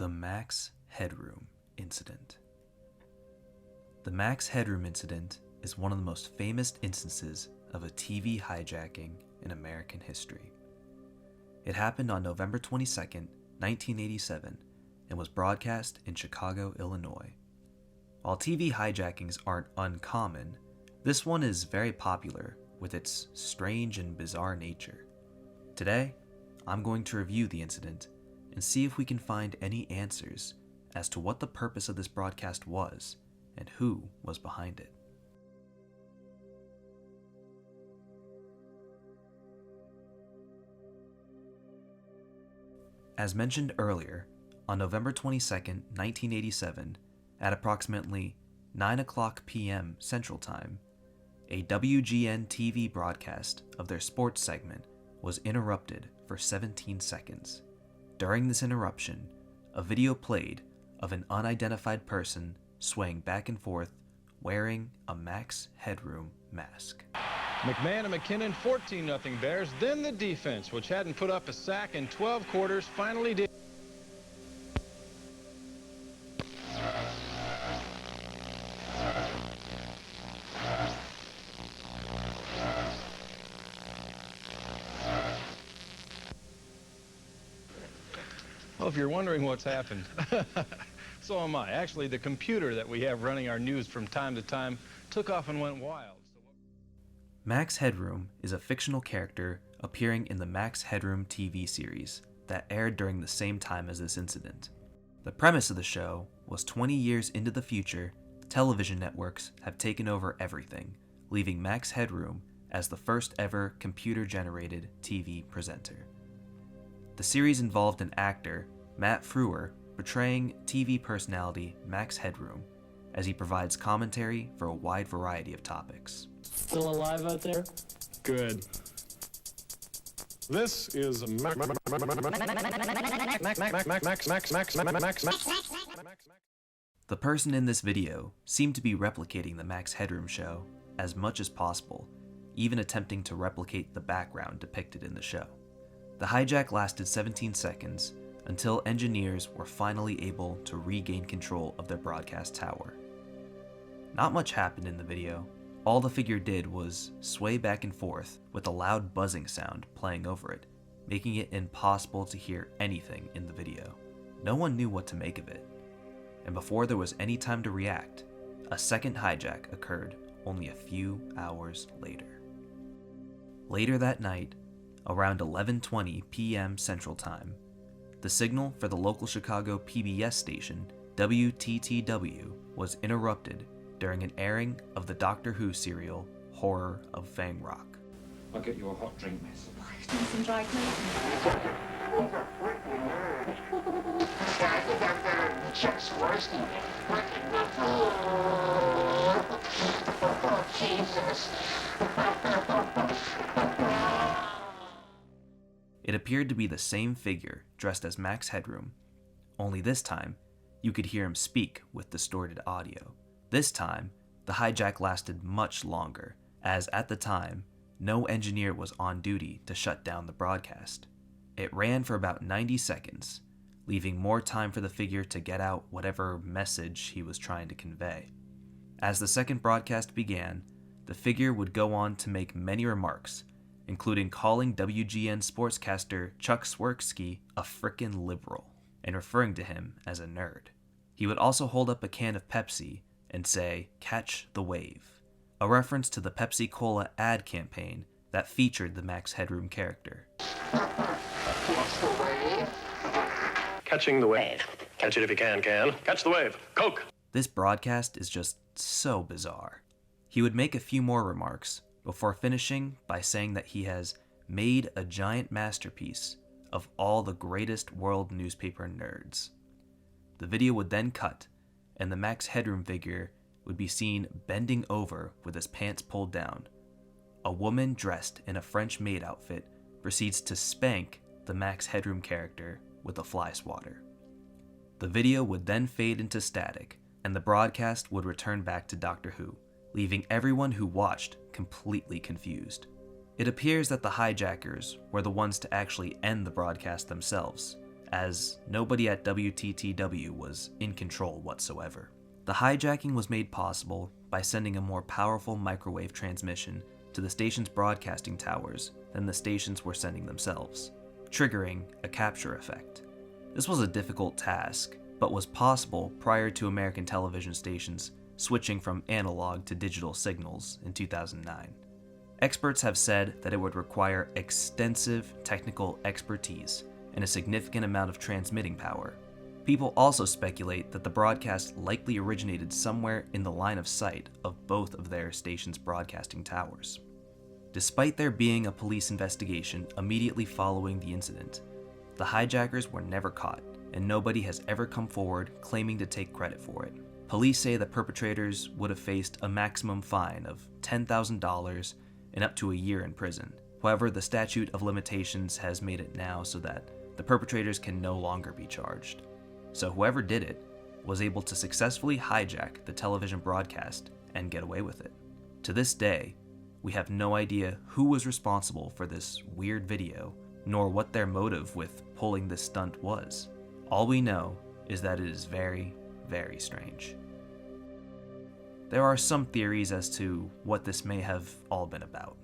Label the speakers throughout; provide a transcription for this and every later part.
Speaker 1: The Max Headroom Incident. The Max Headroom Incident is one of the most famous instances of a TV hijacking in American history. It happened on November 22, 1987, and was broadcast in Chicago, Illinois. While TV hijackings aren't uncommon, this one is very popular with its strange and bizarre nature. Today, I'm going to review the incident and see if we can find any answers as to what the purpose of this broadcast was and who was behind it. As mentioned earlier, on November 22, 1987, at approximately 9:00 p.m. Central Time, a WGN TV broadcast of their sports segment was interrupted for 17 seconds. During this interruption, a video played of an unidentified person swaying back and forth wearing a Max Headroom mask.
Speaker 2: McMahon and McKinnon 14-0 Bears. Then the defense, which hadn't put up a sack in 12 quarters, finally did. Well, if you're wondering what's happened, so am I. Actually, the computer that we have running our news from time to time took off and went wild.
Speaker 1: Max Headroom is a fictional character appearing in the Max Headroom TV series that aired during the same time as this incident. The premise of the show was 20 years into the future, television networks have taken over everything, leaving Max Headroom as the first ever computer-generated TV presenter. The series involved an actor, Matt Frewer, portraying TV personality Max Headroom as he provides commentary for a wide variety of topics.
Speaker 3: Still alive out there?
Speaker 4: Good. This is
Speaker 1: The person in this video seemed to be replicating the Max Headroom show as much as possible, even attempting to replicate the background depicted in the show. The hijack lasted 17 seconds until engineers were finally able to regain control of their broadcast tower. Not much happened in the video. All the figure did was sway back and forth with a loud buzzing sound playing over it, making it impossible to hear anything in the video. No one knew what to make of it. And before there was any time to react, a second hijack occurred only a few hours later. Later that night, around 11:20 p.m. Central Time, the signal for the local Chicago PBS station, WTTW, was interrupted during an airing of the Doctor Who serial Horror of Fang Rock.
Speaker 5: I'll get you a hot drink, miss.
Speaker 6: Nice and dry
Speaker 1: It appeared to be the same figure dressed as Max Headroom, only this time you could hear him speak with distorted audio. This time, the hijack lasted much longer, as at the time, no engineer was on duty to shut down the broadcast. It ran for about 90 seconds, leaving more time for the figure to get out whatever message he was trying to convey. As the second broadcast began, the figure would go on to make many remarks, including calling WGN sportscaster Chuck Swirsky a frickin' liberal, and referring to him as a nerd. He would also hold up a can of Pepsi and say, "Catch the wave," a reference to the Pepsi Cola ad campaign that featured the Max Headroom character.
Speaker 4: catching the wave. Catch it if you can. Catch the wave. Coke!
Speaker 1: This broadcast is just so bizarre. He would make a few more remarks before finishing by saying that he has made a giant masterpiece of all the greatest world newspaper nerds. The video would then cut, and the Max Headroom figure would be seen bending over with his pants pulled down. A woman dressed in a French maid outfit proceeds to spank the Max Headroom character with a fly swatter. The video would then fade into static, and the broadcast would return back to Doctor Who, leaving everyone who watched completely confused. It appears that the hijackers were the ones to actually end the broadcast themselves, as nobody at WTTW was in control whatsoever. The hijacking was made possible by sending a more powerful microwave transmission to the station's broadcasting towers than the stations were sending themselves, triggering a capture effect. This was a difficult task, but was possible prior to American television stations switching from analog to digital signals in 2009. Experts have said that it would require extensive technical expertise and a significant amount of transmitting power. People also speculate that the broadcast likely originated somewhere in the line of sight of both of their station's broadcasting towers. Despite there being a police investigation immediately following the incident, the hijackers were never caught, and nobody has ever come forward claiming to take credit for it. Police say the perpetrators would have faced a maximum fine of $10,000 and up to a year in prison. However, the statute of limitations has made it now so that the perpetrators can no longer be charged. So whoever did it was able to successfully hijack the television broadcast and get away with it. To this day, we have no idea who was responsible for this weird video, nor what their motive with pulling this stunt was. All we know is that it is very, very strange. There are some theories as to what this may have all been about.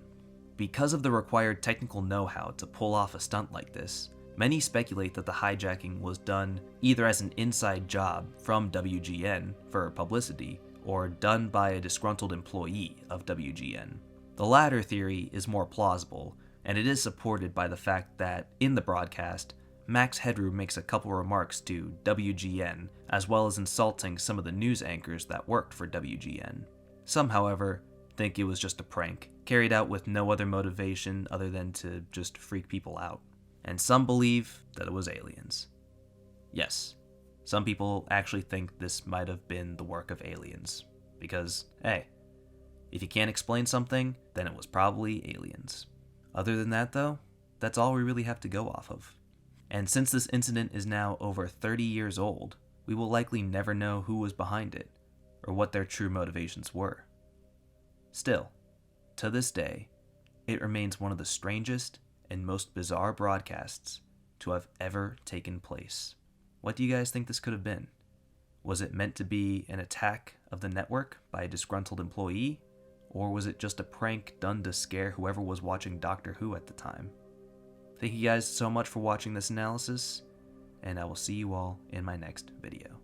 Speaker 1: Because of the required technical know-how to pull off a stunt like this, many speculate that the hijacking was done either as an inside job from WGN for publicity or done by a disgruntled employee of WGN. The latter theory is more plausible, and it is supported by the fact that in the broadcast, Max Headroom makes a couple remarks to WGN, as well as insulting some of the news anchors that worked for WGN. Some, however, think it was just a prank, carried out with no other motivation other than to just freak people out. And some believe that it was aliens. Yes, some people actually think this might have been the work of aliens, because, hey, if you can't explain something, then it was probably aliens. Other than that, though, that's all we really have to go off of. And since this incident is now over 30 years old, we will likely never know who was behind it, or what their true motivations were. Still, to this day, it remains one of the strangest and most bizarre broadcasts to have ever taken place. What do you guys think this could have been? Was it meant to be an attack of the network by a disgruntled employee? Or was it just a prank done to scare whoever was watching Doctor Who at the time? Thank you guys so much for watching this analysis, and I will see you all in my next video.